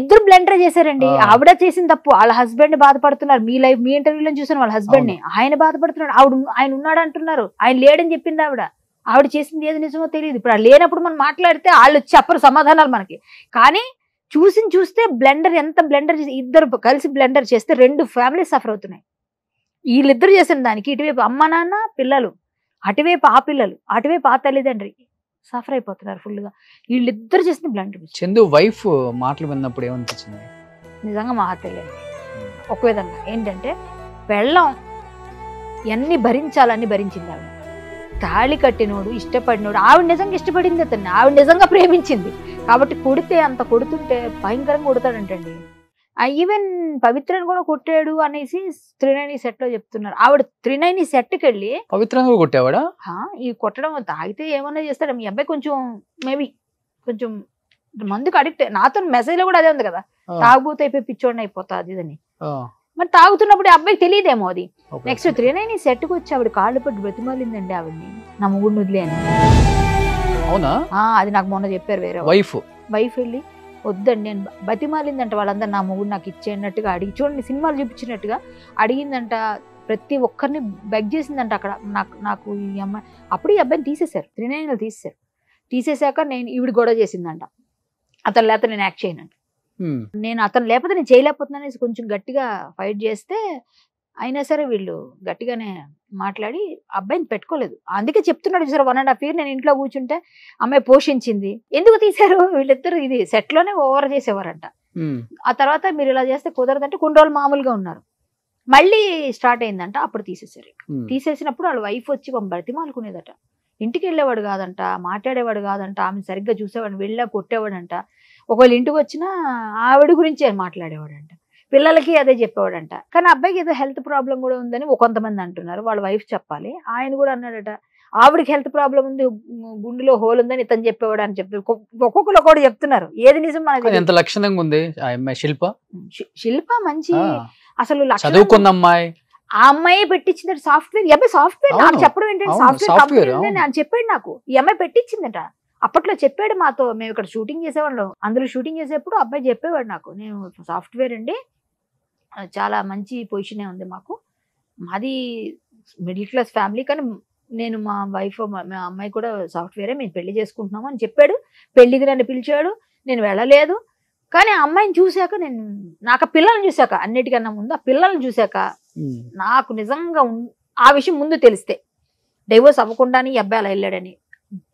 ఇద్దరు బ్లెండర్ చేశారండి. ఆవిడ చేసిన తప్పు, వాళ్ళ హస్బెండ్ బాధపడుతున్నారు. మీ లైఫ్ మీ ఇంటర్వ్యూలో చూసాను, వాళ్ళ హస్బెండ్ ని ఆయన బాధపడుతున్నాడు. ఆయన ఉన్నాడు అంటున్నారు, ఆయన లేడని చెప్పింది ఆవిడ చేసింది ఏది నిజమో తెలియదు. ఇప్పుడు లేనప్పుడు మనం మాట్లాడితే వాళ్ళు చెప్పరు సమాధానాలు మనకి. కానీ చూస్తే బ్లెండర్ ఎంత బ్లెండర్ చేసి, ఇద్దరు కలిసి బ్లెండర్ చేస్తే 2 ఫ్యామిలీస్ సఫర్ అవుతున్నాయి. వీళ్ళిద్దరు చేసిన దానికి ఇటువైపు అమ్మ నాన్న పిల్లలు, అటువైపు ఆ పిల్లలు, అటువైపు ఆ తల్లిదండ్రి సఫర్ అయిపోతున్నారు ఫుల్ గా. వీళ్ళిద్దరు చేసిన బ్లెండర్. చందు వైఫ్ మాటలు విన్నప్పుడు ఏమనిపించింది? నిజంగా మా తెలియదు. ఒక విధంగా ఏంటంటే పెళ్ళం ఎన్ని భరించాలని భరించింది ఆవిడ. తాళి కట్టినోడు ఇష్టపడినోడు, ఆవిడ నిజంగా ఇష్టపడింది అతన్ని, ఆవిడ నిజంగా ప్రేమించింది కాబట్టి కొడితే అంత కొడుతుంటే భయంకరంగా కొడతాడంటండి. ఈవెన్ పవిత్రను కూడా కొట్టాడు అనేసి త్రినైని సెట్ లో చెప్తున్నారు. ఆవిడ త్రినైని సెట్కి వెళ్ళి పవిత్రంగా కొట్టేవాడా? ఈ కొట్టడం తాగితే ఏమన్నా చేస్తాడు. మీ అబ్బాయి మేబీ కొంచెం మందుకు అడిక్ట్. నాతో మెసేజ్ లో కూడా అదే ఉంది కదా, తాగుబోతే అయిపోయి పిచ్చోడిని అయిపోతా అది ఇదని. మరి తాగుతున్నప్పుడు అబ్బాయికి తెలియదేమో అది. నెక్స్ట్ త్రినైని సెట్కి వచ్చి ఆవిడ కాళ్ళు పట్టి బ్రతిమాలిందండి ఆవిడ్ని, నా మొగుడిని వదిలే అని. అవునా? అది నాకు మొన్న చెప్పారు వేరే వైఫ్ వెళ్ళి వద్దండి నేను బతిమాలిందంట వాళ్ళందరూ, నా మొగుడు నాకు ఇచ్చేటట్టుగా అడిగి చూడండి సినిమాలు చూపించినట్టుగా అడిగిందంట. ప్రతి ఒక్కరిని బెగ్ చేసిందంట అక్కడ. నాకు ఈ అమ్మాయి అప్పుడు ఈ అబ్బాయిని తీసేశారు, త్రినైనలు తీసేశాక నేను ఈవిడ గొడవ చేసిందంట, అతను లేకపోతే నేను యాక్ట్ చేయనంట. నేను అతను లేకపోతే నేను చేయలేకపోతున్నాను అనేసి కొంచెం గట్టిగా ఫైట్ చేస్తే అయినా సరే వీళ్ళు గట్టిగానే మాట్లాడి అబ్బాయిని పెట్టుకోలేదు. అందుకే చెప్తున్నాడు చూసారు 1.5 year నేను ఇంట్లో కూర్చుంటే అమ్మాయి పోషించింది. ఎందుకు తీశారు వీళ్ళిద్దరు? ఇది సెట్ లోనే ఓవర్ చేసేవారంట. ఆ తర్వాత మీరు ఇలా చేస్తే కుదరదంటే కొన్ని రోజులు మామూలుగా ఉన్నారు, మళ్ళీ స్టార్ట్ అయిందంట. అప్పుడు తీసేశారు. తీసేసినప్పుడు వాళ్ళ వైఫ్ వచ్చి బ్రతిమాలుకునేదట. ఇంటికి వెళ్ళేవాడు కాదంట, మాట్లాడేవాడు కాదంట, ఆమె సరిగ్గా చూసేవాడు, వెళ్ళా కొట్టేవాడంట. ఒకవేళ ఇంటికి వచ్చినా ఆవిడ గురించి మాట్లాడేవాడంట, పిల్లలకి అదే చెప్పేవాడంట. కానీ అబ్బాయికి ఏదో హెల్త్ ప్రాబ్లం కూడా ఉందని కొంతమంది అంటున్నారు, వాళ్ళ వైఫ్ చెప్పాలి. ఆయన కూడా అన్నాడట ఆవిడకి హెల్త్ ప్రాబ్లం ఉంది, గుండెలో హోల్ ఉందని ఇతను చెప్పేవాడు అని చెప్తారు. ఒక్కొక్కరు కూడా చెప్తున్నారు, ఏది నిజం మనకి. ఎంత లక్షణంగా ఉంది శిల్ప, మంచి అసలు చదువుకున్న అమ్మాయి. ఆ అమ్మాయి పెట్టించిందట సాఫ్ట్వేర్. ఈ అబ్బాయి సాఫ్ట్వేర్ నాకు చెప్పడం ఏంటంటే సాఫ్ట్వేర్ కంపెనీ అని చెప్పాడు నాకు. ఈ అమ్మాయి పెట్టించిందట అప్పట్లో, చెప్పాడు మాతో. మేము ఇక్కడ షూటింగ్ చేసేవాళ్ళం, అందులో షూటింగ్ చేసేప్పుడు అబ్బాయి చెప్పేవాడు నాకు, నేను సాఫ్ట్వేర్ అండి, చాలా మంచి పొజిషనే ఉంది మాకు, మాది మిడిల్ క్లాస్ ఫ్యామిలీ, కానీ నేను మా వైఫ్ మా అమ్మాయి కూడా సాఫ్ట్వేరే, మేము పెళ్లి చేసుకుంటున్నాము అని చెప్పాడు. పెళ్లికి నన్ను పిలిచాడు, నేను వెళ్ళలేదు. కానీ ఆ అమ్మాయిని చూశాక నాకు ఆ పిల్లల్ని చూశాక, అన్నిటికన్నా ముందు ఆ పిల్లల్ని చూశాక నాకు నిజంగా ఆ విషయం ముందు తెలిస్తే డైవోర్స్ అవ్వకుండానే ఈ అబ్బాయి అలా వెళ్ళాడని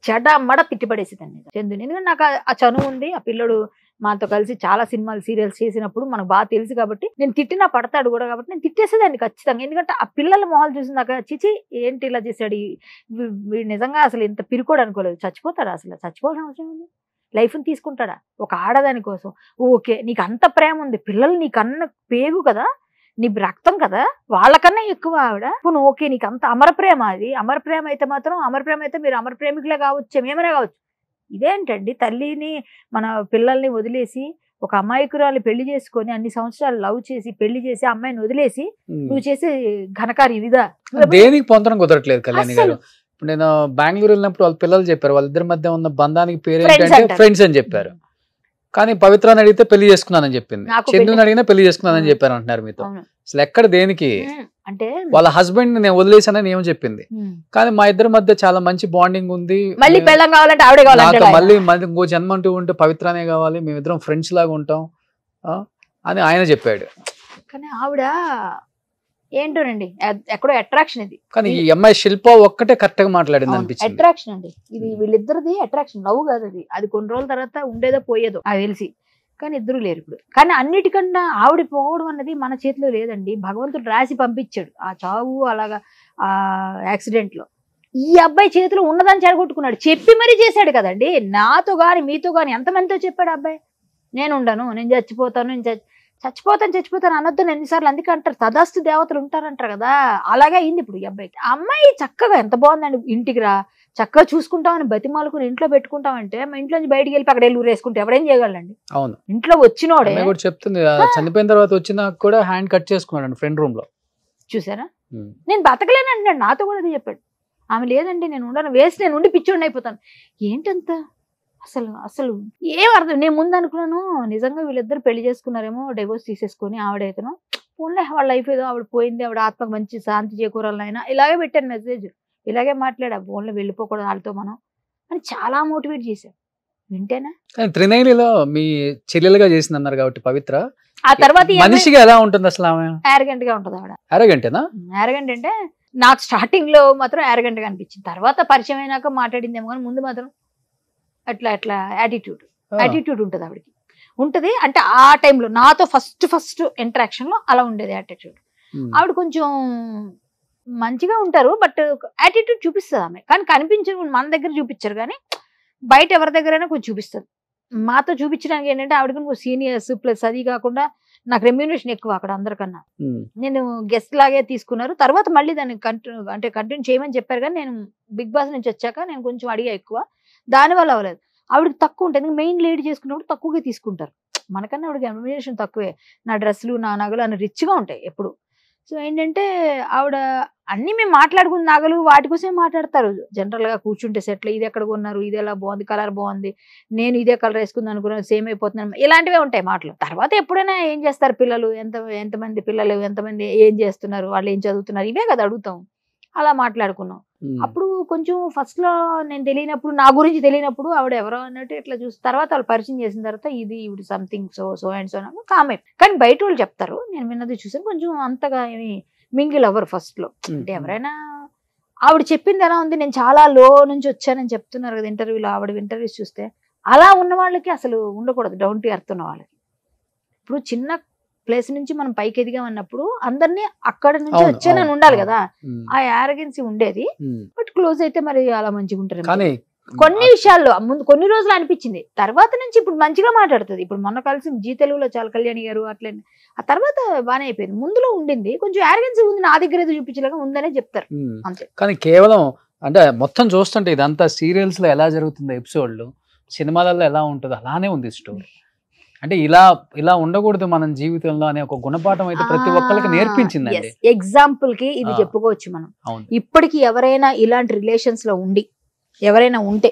చెడమడ తిట్టిపడేసేదాన్ని చందుని. ఎందుకంటే నాకు ఆ చనువు ఉంది. ఆ పిల్లడు మాతో కలిసి చాలా సినిమాలు సీరియల్స్ చేసినప్పుడు మనకు బాగా తెలుసు కాబట్టి నేను తిట్టినా పడతాడు కూడా కాబట్టి నేను తిట్టేసేదాన్ని ఖచ్చితంగా. ఎందుకంటే ఆ పిల్లల మొహాలు చూసినాక చిచి ఏంటి ఇలా చేశాడు వీడు, నిజంగా అసలు ఇంత పిరుకోడు అనుకోలేదు. చచ్చిపోతాడా? అసలు చచ్చిపోవాల్సిన అవసరం ఉంది? లైఫ్ని తీసుకుంటాడా ఒక ఆడదాని కోసం? ఓకే, నీకు అంత ప్రేమ ఉంది, పిల్లలు నీకన్నా పేగు కదా, నీ రక్తం కదా, వాళ్ళకన్నా ఎక్కువ ఆవిడ. ఇప్పుడు ఓకే, నీకు అంత అమర ప్రేమ, అది అమర ప్రేమ అయితే మాత్రం, అమర ప్రేమ అయితే మీరు అమర ప్రేమికులే కావచ్చు, ఏమైనా కావచ్చు. ఇదేంటండి, తల్లిని మన పిల్లల్ని వదిలేసి ఒక అమాయకురాలు పెళ్లి చేసుకొని అన్ని సంవత్సరాలు లవ్ చేసి పెళ్లి చేసి అమ్మాయిని వదిలేసి నువ్వు చేసే ఘనకార్యం ఇదా? దేనికి పొందడం కుదరట్లేదు కళ్యాణి గారు. నేను బెంగళూరు వెళ్ళినప్పుడు వాళ్ళ పిల్లలు చెప్పారు, వాళ్ళిద్దరి మధ్య ఉన్న బంధానికి పేరు ఏంటంటే ఫ్రెండ్స్ అని చెప్పారు. కానీ పవిత్రాన్ని అడిగితే పెళ్లి చేసుకున్నానని చెప్పింది, చందుని అడిగినా పెళ్లి చేసుకున్నానని చెప్పారు అంటున్నారు మీతో. అసలు ఎక్కడ దేనికి? అంటే వాళ్ళ హస్బెండ్ నేను వదిలేసానని ఏమో చెప్పింది, కానీ మా ఇద్దరి మధ్య చాలా మంచి బాండింగ్ ఉంది, మళ్ళీ పెళ్ళం కావాలంటే ఆవిడే కావాలి, మళ్ళీ ఇంకో జన్మ అంటూ ఉంటే పవిత్రానే కావాలి, మేమిద్దరం ఫ్రెండ్స్ లాగా ఉంటాం అని ఆయన చెప్పాడు. కానీ ఆవిడ ఏంటోనండి ఎక్కడో అట్రాక్షన్ ఇది. కానీ ఈ అమ్మాయి శిల్ప ఒక్కటే కరెక్ట్ గా మాట్లాడింది అనిపించింది. అట్రాక్షన్ అండి ఇది, వీళ్ళిద్దరిది అట్రాక్షన్, లవ్ కాదు అది. అది కొన్ని రోజుల తర్వాత ఉండేదో పోయేదో అది తెలిసి, కానీ ఇద్దరు లేరు ఇప్పుడు. కానీ అన్నిటికన్నా ఆవిడ పోవడం అన్నది మన చేతిలో లేదండి. భగవంతుడు రాసి పంపించాడు ఆ చావు, అలాగా ఆ యాక్సిడెంట్ లో. ఈ అబ్బాయి చేతిలో ఉన్నదాన్ని చెడగొట్టుకున్నాడు, చెప్పి మరీ చేశాడు కదండి. నాతో గాని మీతో గాని ఎంతమందితో చెప్పాడు అబ్బాయి, నేను ఉండను, నేను చచ్చిపోతాను, నేను చచ్చిపోతాను అనొద్దు ఎన్నిసార్లు. అందుకే అంటారు తదాస్తు దేవతలు ఉంటారంటారు కదా, అలాగే అయింది ఇప్పుడు ఈ అబ్బాయికి. అమ్మాయి చక్కగా ఎంత బాగుందండి, ఇంటికి రా చక్కగా చూసుకుంటామని బతిమాలుకుని ఇంట్లో పెట్టుకుంటామంటే, మా ఇంట్లో నుంచి బయటికి వెళ్ళి అక్కడ ఊరేసుకుంటే ఎవడేం చేయగలండి. అవును, ఇంట్లో వచ్చినోడే చెప్తుంది చనిపోయిన తర్వాత వచ్చినా కూడా హ్యాండ్ కట్ చేసుకున్నాడు ఫ్రెండ్ రూమ్ లో. చూసారా, నేను బతకలేను అంటున్నాడు, నాతో కూడా అది చెప్పాడు. ఆమె లేదండి నేను ఉండను, వేసి నేను ఉండి పిచ్చోడిని అయిపోతాను. ఏంటంత అసలు అసలు ఏం అర్థం. నేను ముందు అనుకున్నాను నిజంగా వీళ్ళిద్దరు పెళ్లి చేసుకున్నారేమో, డైవోర్స్ తీసేసుకొని ఆవిడైతేనో పోన్లే వాళ్ళ లైఫ్ ఏదో ఆవిడ పోయింది, ఆవిడ ఆత్మకు మంచి శాంతి చేకూరాలైనా ఇలాగే పెట్టాను మెసేజ్, ఇలాగే మాట్లాడా, ఫోన్లో వెళ్ళిపోకూడదు వాళ్ళతో మనం అని చాలా మోటివేట్ చేశాను. వింటేనా త్రినైలిలో మీ చెల్లెలుగా చేసింది అన్నారు కాబట్టి పవిత్ర, ఆ తర్వాత మనిషిగా ఎలా ఉంటుంది అసలు? ఆమె యారగెంట్ గా ఉంటుంది ఆవిడ. యారగెంటేనా? యారగెంట్ అంటే నాకు స్టార్టింగ్ లో మాత్రం యారగెంట్ గా అనిపించింది, తర్వాత పరిచయం అయినాక మాట్లాడిందేమో, కానీ ముందు మాత్రం అట్లా యాటిట్యూడ్ ఉంటుంది ఆవిడకి. ఉంటది అంటే ఆ టైంలో నాతో ఫస్ట్ ఇంటరాక్షన్ లో అలా ఉండేది యాటిట్యూడ్. ఆవిడ కొంచెం మంచిగా ఉంటారు, బట్ యాటిట్యూడ్ చూపిస్తుంది ఆమె, కానీ కనిపించదు, మన దగ్గర చూపించారు కానీ బయట ఎవరి దగ్గరైనా కొంచెం చూపిస్తుంది. మాతో చూపించడానికి ఏంటంటే ఆవిడ కొంచెం సీనియర్స్, ప్లస్ అది కాకుండా నాకు రెమ్యూనరేషన్ ఎక్కువ అక్కడ అందరికన్నా. నేను గెస్ట్ లాగే తీసుకున్నారు, తర్వాత మళ్ళీ దాన్ని కంటిన్యూ చేయమని చెప్పారు, కానీ నేను బిగ్ బాస్ నుంచి వచ్చాక నేను కొంచెం అడిగా ఎక్కువ, దానివల్ల అవ్వలేదు. ఆవిడకి తక్కువ ఉంటుంది, మెయిన్ లేడీ చేసుకున్నప్పుడు తక్కువగా తీసుకుంటారు, మనకన్నా ఆవిడకి రెమ్యూనరేషన్ తక్కువే. నా డ్రెస్సులు నా నగలు అన్ని రిచ్గా ఉంటాయి ఎప్పుడు. సో ఏంటంటే ఆవిడ అన్ని మేము మాట్లాడుకున్న నగలు వాటి కోసమే మాట్లాడతారు జనరల్ గా కూర్చుంటే సెట్లు, ఇది ఎక్కడ కొన్నారు, ఇది ఎలా బాగుంది, కలర్ బాగుంది, నేను ఇదే కలర్ వేసుకుంది అనుకున్నాను, సేమ్ అయిపోతున్నాను, ఇలాంటివే ఉంటాయి మాటలు. తర్వాత ఎప్పుడైనా ఏం చేస్తారు పిల్లలు, ఎంతమంది పిల్లలు, ఎంతమంది ఏం చేస్తున్నారు, వాళ్ళు ఏం చదువుతున్నారు, ఇవే కదా అడుగుతాం. అలా మాట్లాడుకున్నాం. అప్పుడు కొంచెం ఫస్ట్ లో నేను తెలియనప్పుడు, నా గురించి తెలియనప్పుడు ఆవిడ ఎవరో అన్నట్టు ఇట్లా చూసి, తర్వాత వాళ్ళు పరిచయం చేసిన తర్వాత ఇది ఇవి సంథింగ్ సో అండ్ సో కామే. కానీ బయట వాళ్ళు చెప్తారు, నేను విన్నది చూసాను, కొంచెం అంతగా ఏమి మింగిల్ అవ్వరు ఫస్ట్ లో. అంటే ఎవరైనా ఆవిడ చెప్పింది ఎలా ఉంది, నేను చాలా లో నుంచి వచ్చానని చెప్తున్నారు కదా ఇంటర్వ్యూలో, ఆవిడ ఇంటర్వ్యూస్ చూస్తే అలా ఉన్న వాళ్ళకి అసలు ఉండకూడదు, డౌన్ టు ఎర్త్ ఉన్న వాళ్ళకి. ఇప్పుడు చిన్న ప్లేస్ నుంచి మనం పైకి ఎదిగామన్నప్పుడు అందరినీ అక్కడ నుంచి వచ్చానని ఉండాలి కదా, ఆ యారగెన్సీ ఉండేది. బట్ క్లోజ్ అయితే మరి అలా మంచిగా ఉంటారు. కొన్ని విషయాల్లో ముందు కొన్ని రోజులు అనిపించింది, తర్వాత నుంచి ఇప్పుడు మంచిగా మాట్లాడుతుంది. ఇప్పుడు మొన్న కలిసి జీ తెలుగులో చాలా కళ్యాణి గారు అట్లే, ఆ తర్వాత బాగానే అయిపోయింది. ముందులో ఉండింది కొంచెం యారగెన్సీ ఉంది, నా దగ్గర ఏదో చూపించలేక ఉందనే చెప్తారు అంతే. కానీ కేవలం అంటే మొత్తం చూస్తుంటే ఇదంతా సీరియల్స్ లో ఎలా జరుగుతుందో ఎపిసోడ్లు, సినిమాలలో ఎలా ఉంటుందో అలానే ఉంది స్టోరీ. అంటే ఇలా ఉండకూడదు మన జీవితంలో అనే ఒక గుణపాఠం అయితే ప్రతి ఒక్కరికి నేర్పించిందండి. ఎగ్జాంపుల్ కి ఇది చెప్పుకోవచ్చు మనం. ఇప్పటికి ఎవరైనా ఇలాంటి రిలేషన్స్ లో ఉండి, ఎవరైనా ఉంటే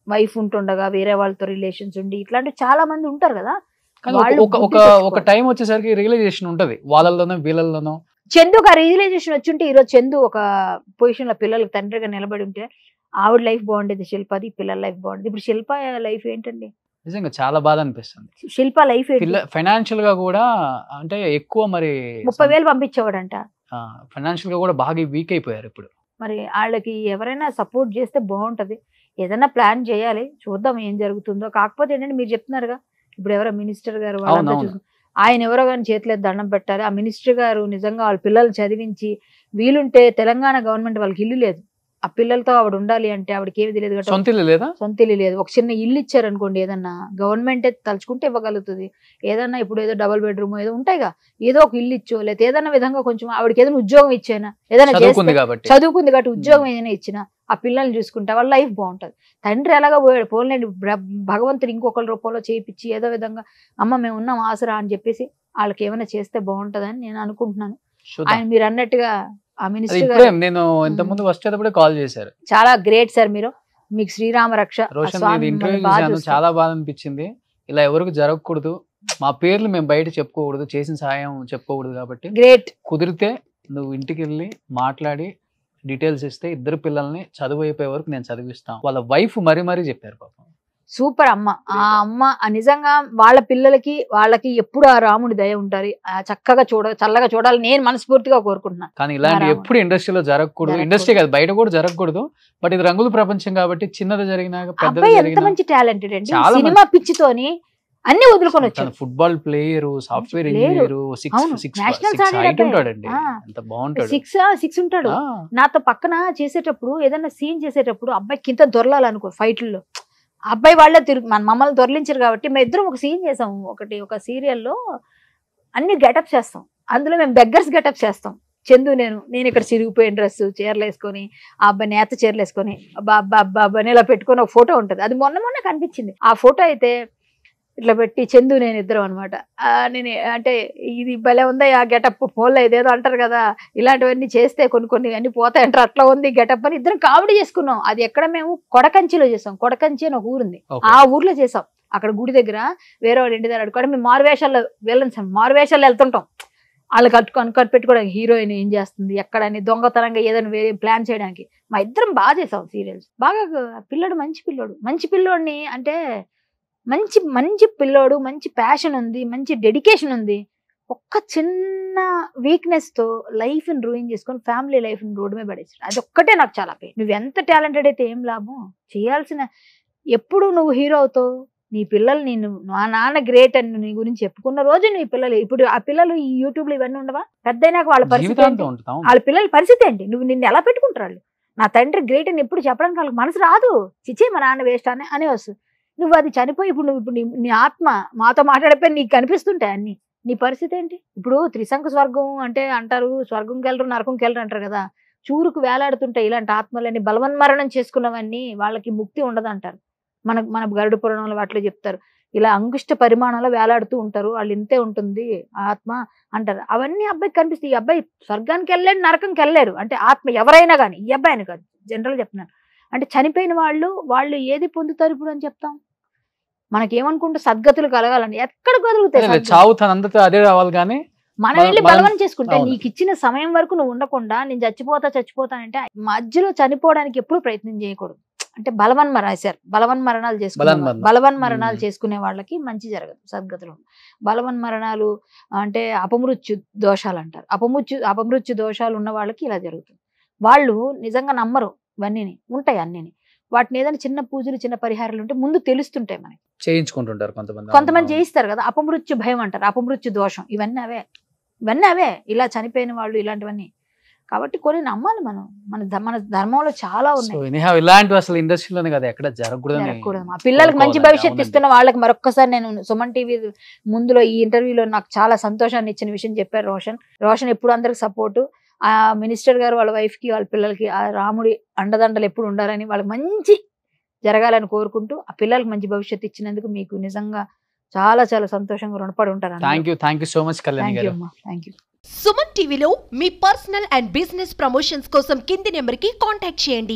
వైఫ్ ఉంటుండగా వేరే వాళ్ళతో రిలేషన్స్ ఉండి, ఇట్లాంటివి చాలా మంది ఉంటారు కదా. ఒక టైం వచ్చేసరికి రియలైజేషన్ ఉంటది వాళ్ళలోనో వీళ్ళలోనో. చందుకు ఆ రియలైజేషన్ వచ్చి ఉంటే ఈరోజు చందు ఒక పొజిషన్ లో పిల్లలకి తండ్రిగా నిలబడి ఉంటే ఆవిడ లైఫ్ బాగుండేది, శిల్పది పిల్లల లైఫ్ బాగుండేది. ఇప్పుడు శిల్ప లైఫ్ ఏంటండి, నిజంగా చాలా బాధ అనిపిస్తుంది. శిల్ప లైఫ్ ఫైనాన్షియల్ గా కూడా అంటే ఎక్కువ మరి 30,000 పంపించేవాడంట. ఫైనాన్షియల్ గా కూడా బాగా వీక్ అయిపోయారు ఇప్పుడు. మరి వాళ్ళకి ఎవరైనా సపోర్ట్ చేస్తే బాగుంటది, ఏదైనా ప్లాన్ చేయాలి, చూద్దాం ఏం జరుగుతుందో. కాకపోతే ఏంటంటే మీరు చెప్తున్నారుగా, ఇప్పుడు ఎవరో మినిస్టర్ గారు వాళ్ళంతా ఆయన ఎవరో కానీ చేతిలో దండం పెట్టాలి. ఆ మినిస్టర్ గారు నిజంగా వాళ్ళ పిల్లలు చదివించి, వీలుంటే తెలంగాణ గవర్నమెంట్ వాళ్ళకి ఇల్లు లేదు, ఆ పిల్లలతో ఆవిడ ఉండాలి అంటే ఆవిడకి ఏమి తెలియదు కదా, సొంత ఇల్లు లేదు. ఒక చిన్న ఇల్లు ఇచ్చారు అనుకోండి, ఏదన్నా గవర్నమెంట్ తలుచుకుంటే ఇవ్వగలుగుతుంది. ఏదన్నా ఇప్పుడు ఏదో డబుల్ బెడ్రూమ్ ఏదో ఉంటాయిగా, ఏదో ఒక ఇల్లు ఇచ్చో, లేకపోతే ఏదైనా విధంగా కొంచెం ఆవిడకి ఏదైనా ఉద్యోగం ఇచ్చానా, ఏదైనా చదువుకుంది కాబట్టి ఉద్యోగం ఏదైనా ఇచ్చినా ఆ పిల్లల్ని చూసుకుంటే వాళ్ళ లైఫ్ బాగుంటది. తండ్రి ఎలాగా పోయాడు, పోలేండి భగవంతుడు ఇంకొకరి రూపంలో చేయించి ఏదో విధంగా అమ్మ మేము ఉన్నాం ఆసరా అని చెప్పేసి వాళ్ళకి ఏమైనా చేస్తే బాగుంటదని నేను అనుకుంటున్నాను. ఆయన మీరు అన్నట్టుగా ఆ మినిస్టర్ గారు నేను ఇంతకుముందు వచ్చేటప్పుడే కాల్ చేశారు. చాలా గ్రేట్ సార్, మీరు మీకు శ్రీరామ రక్ష. చాలా బాధ అనిపించింది. ఇలా ఎవరికి జరగకూడదు, మా పేర్లు మేము బయట చెప్పుకోకూడదు, చేసిన సహాయం చెప్పుకోకూడదు. కాబట్టి గ్రేట్, కుదిరితే నువ్వు ఇంటికి వెళ్ళి మాట్లాడి డీటెయిల్స్ ఇస్తే ఇద్దరు పిల్లల్ని చదువు అయిపోయే వరకు నేను చదివిస్తాను. వాళ్ళ వైఫ్ మరీ చెప్పారు పాపం. సూపర్ అమ్మ. ఆ అమ్మ నిజంగా వాళ్ళ పిల్లలకి వాళ్ళకి ఎప్పుడు ఆ రాముడి దయ ఉంటారు. చక్కగా చల్లగా చూడాలి నేను మనస్ఫూర్తిగా కోరుకుంటున్నాను. కానీ ఇలాంటి ఎప్పుడు ఇండస్ట్రీలో జరగకూడదు, ఇండస్ట్రీ కాదు బయట కూడా జరగకూడదు. బట్ ఇది రంగుల ప్రపంచం కాబట్టి చిన్నది జరిగినా అబ్బాయి ఎంత మంచి టాలెంటెడ్ అండి. సినిమా పిచ్చితోని అన్ని వదులుకొని వచ్చారు. ఫుట్బాల్ ప్లేయర్, సాఫ్ట్వేర్ ఇంజనీర్, 6 ఉంటాడు. నాతో పక్కన చేసేటప్పుడు ఏదైనా సీన్ చేసేటప్పుడు అబ్బాయి కింద దొరలాలనుకో ఫైట్లలో, అబ్బాయి వాళ్ళే మమ్మల్ని దొరలించారు కాబట్టి మేము ఇద్దరం ఒక సీన్ చేసాం. ఒక సీరియల్లో అన్ని గెటప్స్ చేస్తాం. అందులో మేము బెగ్గర్స్ గెటప్స్ చేస్తాం. చందు నేను ఇక్కడ చిరిగిపోయిన డ్రెస్ చీరలు వేసుకొని, ఆ అబ్బాయి నేత చీరలు వేసుకొని అబ్బాయి ఇలా పెట్టుకొని ఒక ఫోటో ఉంటుంది. అది మొన్న కనిపించింది. ఆ ఫోటో అయితే ఇట్లా పెట్టి చందు నేను ఇద్దరం అనమాట. నేను అంటే ఇది భలే ఉందా ఆ గెటప్, ఫోన్లో ఇదేదో అంటారు కదా, ఇలాంటివన్నీ చేస్తే కొన్ని అన్ని పోతాయంటారు, అట్లా ఉంది గెటప్ అని ఇద్దరం కామెడీ చేసుకున్నాం. అది ఎక్కడ మేము కొడకంచిలో చేసాం. కొడకంచి అని ఒక ఊరుంది, ఆ ఊర్లో చేసాం. అక్కడ గుడి దగ్గర వేరే వాడు ఇంటి దగ్గర అడుగుకోవడం, మేము మారువేషాల్లో మారువేషాల్లో వెళ్తుంటాం. వాళ్ళు కనిపెట్టుకోవడానికి హీరోయిన్ ఏం చేస్తుంది ఎక్కడని, దొంగతనంగా ఏదైనా ప్లాన్ చేయడానికి. మా ఇద్దరం బాగా చేసాం సీరియల్స్. బాగా పిల్లోడు మంచి పిల్లోడిని అంటే మంచి పిల్లోడు, మంచి ప్యాషన్ ఉంది, మంచి డెడికేషన్ ఉంది. ఒక్క చిన్న వీక్నెస్ తో లైఫ్ ని రూయిన్ చేసుకొని ఫ్యామిలీ లైఫ్ ని రోడ్డు మీద పడేసాడు. అది ఒక్కటే నాకు చాలా పెయిన్. నువ్వు ఎంత టాలెంటెడ్ అయితే ఏం లాభం, చేయాల్సిన ఎప్పుడు నువ్వు హీరో అవుతావు. నీ పిల్లలు మా నాన్న గ్రేట్ అని నీ గురించి చెప్పుకున్న రోజు నీ పిల్లలు, ఇప్పుడు ఆ పిల్లలు ఈ యూట్యూబ్ లో ఇవన్నీ ఉండవా, పెద్దయినాక వాళ్ళ పరిస్థితి ఏంటి, వాళ్ళ పిల్లల పరిస్థితి ఏంటి, నిన్ను ఎలా పెట్టుకుంటారు వాళ్ళు. నా తండ్రి గ్రేట్ అని ఎప్పుడు చెప్పడానికి వాళ్ళకి మనసు రాదు. చిచ్చే మా నాన్న వేస్ట్ అని వస్తుంది. నువ్వు అది చనిపోయి ఇప్పుడు నీ ఆత్మ మాతో మాట్లాడిపోయి నీకు కనిపిస్తుంటాయి అన్ని. నీ పరిస్థితి ఏంటి? ఇప్పుడు త్రిశంకు స్వర్గం అంటే అంటారు, స్వర్గంకి వెళ్ళరు నరకంకి వెళ్ళరు అంటారు కదా. చూరుకు వేలాడుతుంటాయి ఇలాంటి ఆత్మలని. బలవన్మరణం చేసుకున్నవన్నీ వాళ్ళకి ముక్తి ఉండదు అంటారు. మన గరుడ పురాణంలో వాటిలో చెప్తారు. ఇలా అంగుష్ట పరిమాణంలో వేలాడుతూ ఉంటారు, వాళ్ళు ఇంతే ఉంటుంది ఆత్మ అంటారు. అవన్నీ అబ్బాయికి కనిపిస్తాయి. ఈ అబ్బాయి స్వర్గానికి వెళ్ళాడు, నరకంకి వెళ్ళాడు. అంటే ఆత్మ ఎవరైనా కానీ, ఈ అబ్బాయిని కాదు, జనరల్ చెప్తున్నాను. అంటే చనిపోయిన వాళ్ళు ఏది పొందుతారు ఇప్పుడు అని చెప్తాం. మనకేమనుకుంటే సద్గతులు కలగాలని ఎక్కడ కదులుతాయి, అదే రావాలి. కానీ మనం వెళ్ళి బలవన్ చేసుకుంటే నీకు ఇచ్చిన సమయం వరకు నువ్వు ఉండకుండా నేను చచ్చిపోతానంటే మధ్యలో చనిపోవడానికి ఎప్పుడు ప్రయత్నం చేయకూడదు. అంటే బలవన్మరణాలు చేసుకునే వాళ్ళకి మంచి జరగదు, సద్గతులు. బలవన్మరణాలు అంటే అపమృత్యు దోషాలు అంటారు. అపమృత్యు దోషాలు ఉన్న వాళ్ళకి ఇలా జరుగుతుంది. వాళ్ళు నిజంగా నమ్మరు ఇవన్నీ ఉంటాయి అన్నీ. వాటిని ఏదైనా చిన్న పూజలు చిన్న పరిహారాలు ఉంటే ముందు తెలుస్తుంటాయి మనకి, చేయించుకుంటుంటారు కొంతమంది చేయిస్తారు కదా. అపమృత్యు భయం అంటారు, అపమృత్యు దోషం, ఇవన్నీ అవే ఇలా చనిపోయిన వాళ్ళు ఇలాంటివన్నీ. కాబట్టి కొన్ని నమ్మాలి మనం. మన ధర్మంలో చాలా ఉన్నాయి. ఇలాంటివి అసలు ఇండస్ట్రీలోనే కదా ఎక్కడ జరగకూడదు. మా పిల్లలకి మంచి భవిష్యత్తు ఇస్తున్న వాళ్ళకి మరొక్కసారి నేను సుమన్ టీవీ ముందులో ఈ ఇంటర్వ్యూలో నాకు చాలా సంతోషాన్ని ఇచ్చిన విషయం చెప్పారు రోషన్ ఎప్పుడు అందరికి సపోర్టు. ఆ మినిస్టర్ గారు వాళ్ళ వైఫ్ కి వాళ్ళ పిల్లలకి ఆ రాముడి అండదండలు ఎప్పుడు ఉండాలని, వాళ్ళకి మంచి జరగాలని కోరుకుంటూ ఆ పిల్లలకి మంచి భవిష్యత్తు ఇచ్చినందుకు మీకు నిజంగా చాలా చాలా సంతోషంగా రుణపడి ఉంటారు. Thank you so much Kalyani గారు. Thank you. సుమన్ టీవీలో మీ పర్సనల్ అండ్ బిజినెస్ ప్రమోషన్స్ కోసం కింది నెంబర్కి కాంటాక్ట్ చేయండి.